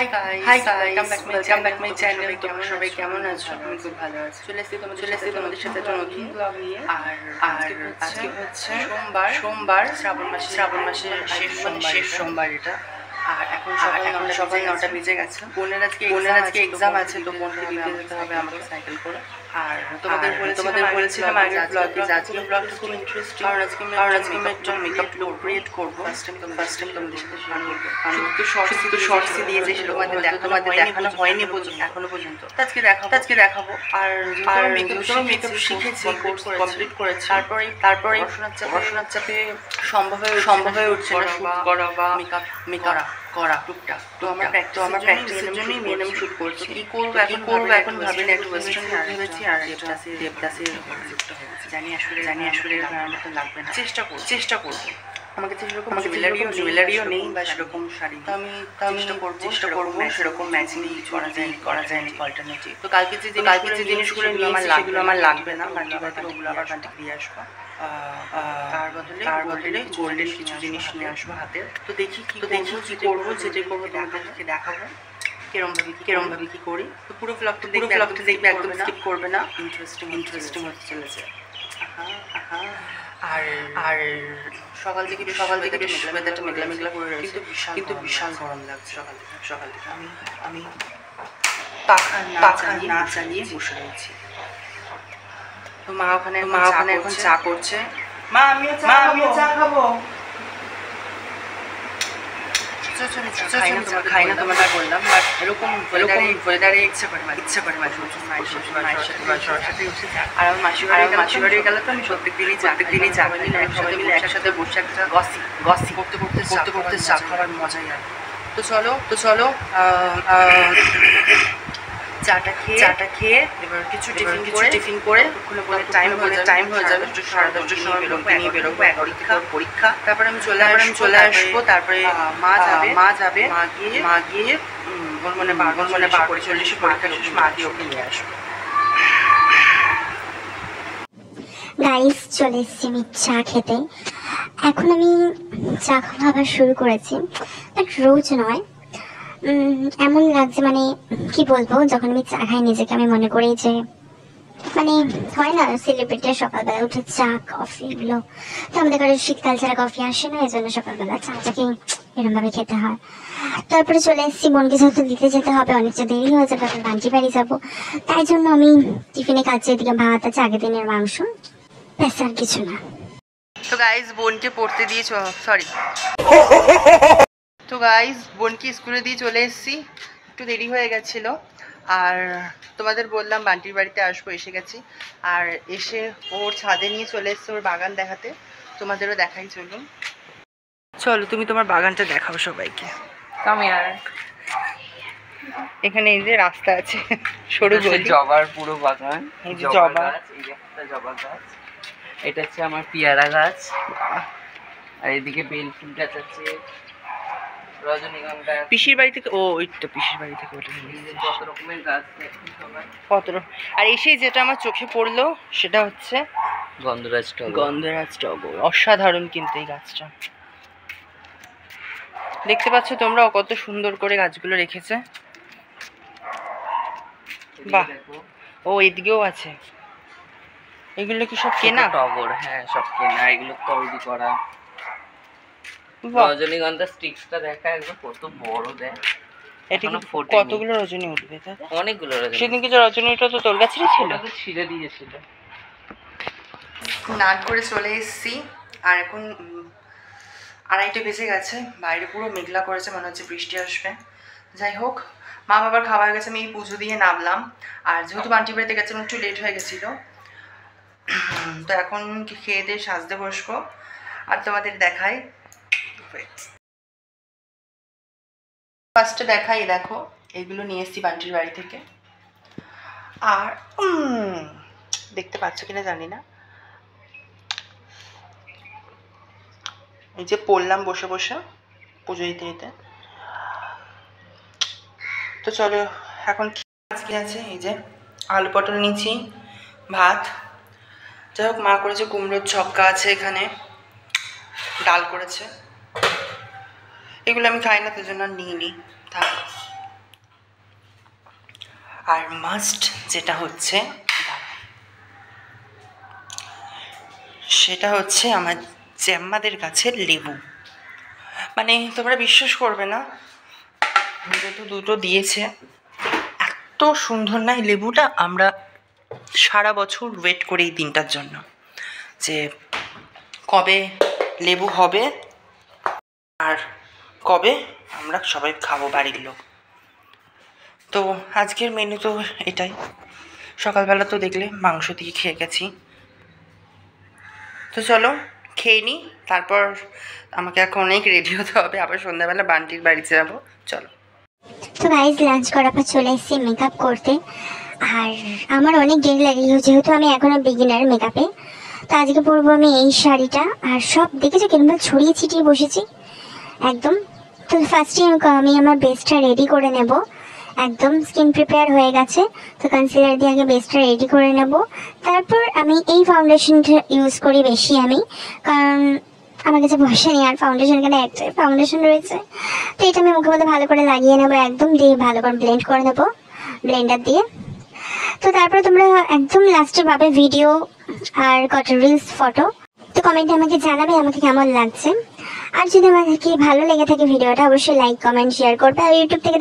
Hi guys, welcome back my channel. তোমরা সবাই কেমন আছো? আমি খুব ভালো আছি। চলে এসেছি তোমাদের সাথে একটা নতুন ব্লগ নিয়ে। আর আজকে হচ্ছে সোমবার, শ্রাবণ মাসের শেষ সোমবার এটা। আর এখন সকাল 9টা বেজে গেছে। বোনের আজকে এক্সাম আছে, তো বোনকে দিতে যেতে হবে আমাকে সাইকেল করে। আর তোমাদের বলেছিলাম আগের ব্লগে যে আজকে ব্লগটা খুব ইন্টারেস্টিং, কারণ আজকে আমি একটা মেকআপ লুক ক্রিয়েট করবো। ফার্স্ট টাইম তোমাদের সাথে শেয়ার করবো। শুধু শর্টসে দিয়েছি, তোমাদের দেখানো হয়নি এখনো পর্যন্ত। আজকে দেখাবো। আর মেকআপ শিখেছি, কোর্স কমপ্লিট করেছি। তারপরে পড়াশোনার চাপে সম্ভব হয়ে উঠছে না শুট করা বা মেকআপ করা টুকটাক। তো আমার প্র্যাকটিসের জন্যই মেন আমি শুট করছি। কি করবো এখন ভাবি না, একটু ওয়েস্টার্ন লুক ভেবেছি। আর দেবদাসের লুকটা ভেবেছি। জানি আসলে মতো লাগবে না। চেষ্টা করবো। আমাকে সেরকম জুয়েলারিও নেই বা সেরকম শাড়ি, তো আমি চেষ্টা করবো সেরকম ম্যাচিং করা যায়নি অল্টারনেটিভ। তো কালকে যে জিনিসগুলো সেগুলো আমার লাগবে না, বান্টি বাড়িতে ওগুলো আবার বান্টি দিয়ে আসবো। তার বদলে গোল্ডেন কিছু জিনিস নিয়ে আসবো হাতে। তো দেখি কি করবো, যেটাই করবো তোমাদেরকে দেখাবো কেরম ভাবে কি করি। তো পুরো ব্লগটা দেখবে, একদম স্কিপ করবে না। ইন্টারেস্টিং হতে চলেছে। আর সকাল থেকে বেশ ওয়েদারটা মেঘলা করে রয়েছে, কিন্তু বিশাল গরম লাগছে সকাল থেকে। আমি পাখা না চালিয়ে বসে রয়েছি। তো মা ওখানে এখন চা করছে। মা আমিও চা খাবো। খাই না তোমাকে বললাম, বাট এরকম ওয়েদারে ইচ্ছা করে মাঝে মাঝে সাথে বসে। আর আমার মাসি বাড়ি গেলে তো আমি প্রত্যেক দিনই চা খাই। সবাই মিলে একসাথে বসে একটা গসি করতে চা খাওয়ার মজাই আর। তো চলো চাটা খেয়ে এবার কিছু টিফিন করে টাইম হয়ে যাবে। 10:30 সময় নিয়ে বেরোবো। 11 পরীক্ষা। তারপরে আমি চলে আসবো। তারপরে মা যাবে। মা গিয়ে ওর মনে 12:40 পরীক্ষা শেষ। মা গিয়ে ওকে নিয়ে আসবো। গাইস, চলে এসেছি আমি চা খেতে। এখন আমি চা খাওয়া শুরু করেছি, বাট রোজ নয়। এমন লাগছে, মানে কি বলবো, যখন আমি চা খাই নিজেকে আমি মনে করি যে মানে হয় না সেলিব্রিটির সকালবেলা উঠে চা কফি এগুলো, তো আমাদের কারো শীতকাল ছাড়া কফি আসে না, এই জন্য সকালবেলা চাটাকে এরকম ভাবে খেতে হয়। তারপরে চলে এসেছি, বোনকে যেহেতু দিতে যেতে হবে, অনেকটা দেরি হয়ে যাবে, আমি বান্টি বাড়ি যাবো। তাই জন্য আমি টিফিনে খাচ্ছি। এদিকে ভাত আছে, আগের দিনের মাংস, ব্যাস আর কিছু না। তো গাইস, বোনকে পড়তে দিয়ে বোনকে স্কুলে দিয়ে চলে এসেছি। একটু দেরি হয়ে গেছিলো। আর তোমাদের বললাম বান্টির বাড়িতে আসবো, এসে গেছি। আর এসে ওর ছাদে নিয়ে চলে এসছে ওর বাগান দেখাতে। তোমাদেরও দেখাই। চলো তুমি তোমার বাগানটা দেখাও সবাইকে। এখানে এই যে রাস্তা আছে, সরু জবার পুরো বাগান। জবা গাছ, এটা হচ্ছে আমার পেয়ারা গাছ। আর এদিকে বেল ফুল গাছ আছে, রজনীগন্ধা। পিসির বাড়ি থেকে ওইটা পিসির বাড়ি থেকে ওটা কত রকমের গাছ আর এসেই যেটা আমার চোখে পড়লো সেটা হচ্ছে গন্ধরাজ টগর। অসাধারণ কিন্তু এই গাছটা, দেখতে পাচ্ছ তোমরা কত সুন্দর করে গাছগুলো রেখেছে। বাহ, এদিকেও আছে। এগুলো কি সব কেনা টগর? হ্যাঁ, সব কেনা। এগুলো তৈরি করা। রজনীগন্ধা স্টিক্সটা দেখা একবার কত বড় দেখ। এটা কতগুলো রজনী উঠবে? অনেকগুলো রজনী। সেদিন কিছু রজনীটা তো তোর কাছেই ছিল, ছিঁড়ে দিয়েছিল। স্নান করে চলে এসেছি। আর এখন 2:30 বেজে গেছে। বাইরে পুরো মেঘলা করেছে, মনে হচ্ছে বৃষ্টি আসবে। যাই হোক, মা বাবার খাবার গেছে, আমি পুজো দিয়ে নামলাম। আর যেহেতু বান্টি বাড়িতে গেছিলাম একটু লেট হয়ে গেছিলো, তো এখন খেয়ে দিয়ে সাজতে বসবো। আর তোমাদের দেখাই, ফার্স্টে দেখাই, দেখো এইগুলো নিয়ে এসেছি বান্টির বাড়ি থেকে। আর দেখতে পাচ্ছ কিনা জানি না, এই যে পড়লাম বসে পুজো দিতে। তো চলো এখন আজকে আছে এই যে আলু পটল নিচ্ছি, ভাত। যাই হোক, মা করেছে কুমড়োর ছক্কা আছে, এখানে ডাল করেছে। এগুলো আমি খাই না, তার জন্য আর নিইনি, থাক। আর মাস্ট যেটা হচ্ছে, সেটা হচ্ছে আমার জ্যাম্মাদের গাছের লেবু। মানে তোমরা বিশ্বাস করবে না, দুটো দিয়েছে, এত সুন্দর না এই লেবুটা। আমরা সারা বছর ওয়েট করি এই দিনটার জন্য, যে কবে লেবু হবে আর কবে আমরা সবাই খাবো বাড়ির লোক। তো আজকের মেনু তো এটাই। সকালবেলা তো দেখলে মাংস দিয়ে খেয়ে গেছি। তো চলো খেয়ে নিই, তারপর আমাকে এখন অনেক রেডি হতে হবে, আবার সন্ধ্যাবেলা বান্টির বাড়িতে যাবো। চলো। তো গাইজ লাঞ্চ করার পর চলে এসেছি মেকআপ করতে। আর আমার অনেক দেরি লাগে যেহেতু আমি এখনো বিগিনার মেকআপে। তো আজকে পরবো আমি এই শাড়িটা। আর সব দেখেছো কিরকম ছড়িয়ে ছিটিয়ে বসেছি একদম। তো ফার্স্টে আমি আমার বেসটা রেডি করে নেব। একদম স্কিন প্রিপেয়ার হয়ে গেছে, তো কনসিলার দিয়ে আগে বেসটা রেডি করে নেব। তারপর আমি এই ফাউন্ডেশনটা ইউজ করি বেশি আমি, কারণ আমার কাছে পয়সা নেই আর ফাউন্ডেশন কেন, একটাই ফাউন্ডেশন রয়েছে। তো এটা আমি মুখের মধ্যে ভালো করে লাগিয়ে নেবো, একদম দিয়ে ভালো করে ব্লেন্ড করে নেবো ব্লেন্ডার দিয়ে। তো তারপরে তোমরা একদম লাস্টে পাবে ভিডিও আর কটা রিলস ফটো। তো কমেন্টে আমাকে জানাবে আমাকে কেমন লাগছে। আর যদি আমাকে ভালো লেগে থাকে ভিডিওটা অবশ্যই লাইক কমেন্ট শেয়ার করবে। আর ইউটিউব থেকে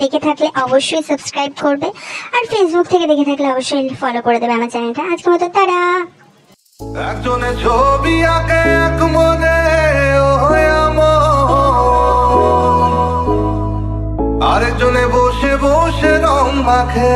দেখে থাকলে অবশ্যই সাবস্ক্রাইব করবে। আর ফেসবুক থেকে দেখে থাকলে অবশ্যই ফলো করে দেবে আমার চ্যানেলটা। আজকের মতো টাটা। একজনে ছবি আঁকে এক মনে আরেকজনে বসে বসে রং মাখে।